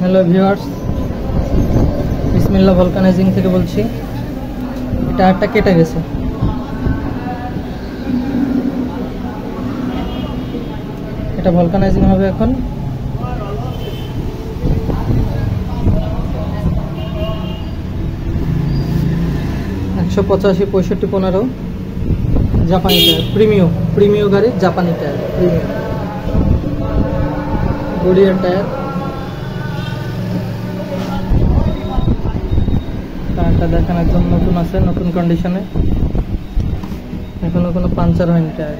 Hello viewers, বিসমিল্লাহ vulcanising থেকে বলছি। টায়ারটা কেটে গেছে, এটা ভলকানাইজিং হবে এখন। একশো 85, 65, 15 জাপানি টায়ার, প্রিমিও গাড়ির জাপানি টায়ার, প্রিমিয়াম গড়িয়ার টায়ার। টায়ারটা দেখেন একদম নতুন আছে, নতুন কন্ডিশনে, এখনো কোনো পাঞ্চার হয়নি টায়ার।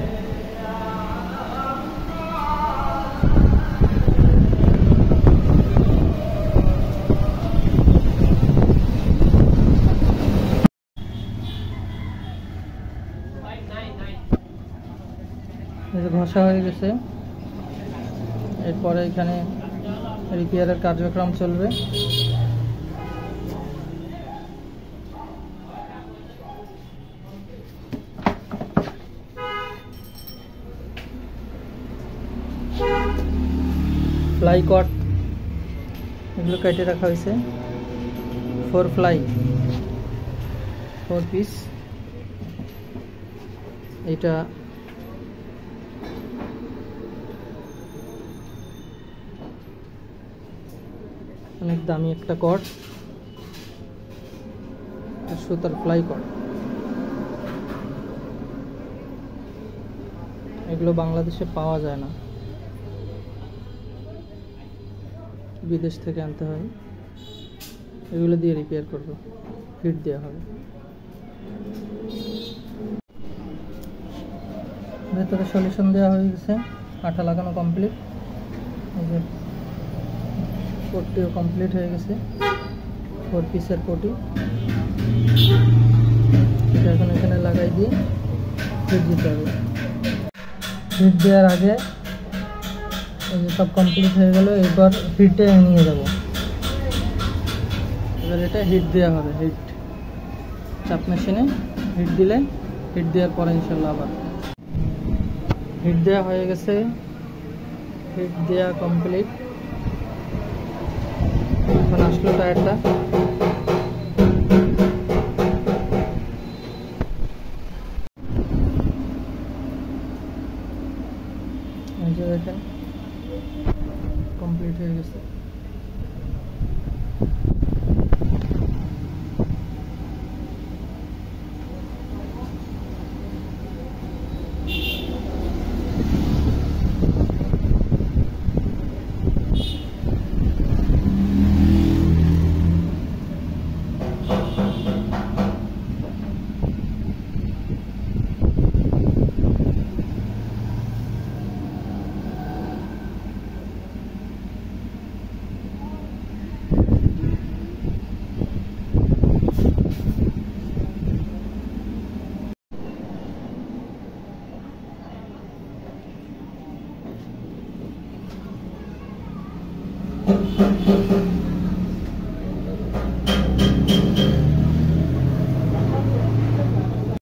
ঘষা হয়ে গেছে, এরপরে এখানে রিপেয়ারের কার্যক্রম চলবে। ফ্লাই কট এগুলো কেটে রাখা হয়েছে, 4 ফ্লাই 4 পিস। এটা অনেক দামি একটা কট, সুতার ফ্লাই কট। এগুলো বাংলাদেশে পাওয়া যায় না, বিদেশ থেকে আনতে হয়। এগুলো দিয়ে রিপেয়ার করবো, ফিট দেওয়া হবে। ভেতরে সলিউশন দেওয়া হয়ে গেছে, আঠা লাগানো কমপ্লিট। এই যে পট্টিও কমপ্লিট হয়ে গেছে, 4 পিসের পটি। এটা এখন এখানে লাগাই দিয়ে ফিট দিতে হবে। ফিট দেওয়ার আগে এই যে সব কমপ্লিট হয়ে গেল, এবার হিটে নিয়ে যাব। এবার এটা হিট দেওয়া হবে, হিট চাপ মেশিনে হিট দিলে, হিট দেওয়ার পরে ইনশাল্লাহ আবার হিট দেওয়া হয়ে গেছে। হিট দেওয়া কমপ্লিট। এখন আসলো টায়ারটা, দেখেন কমপ্লিট হয়ে গেছে।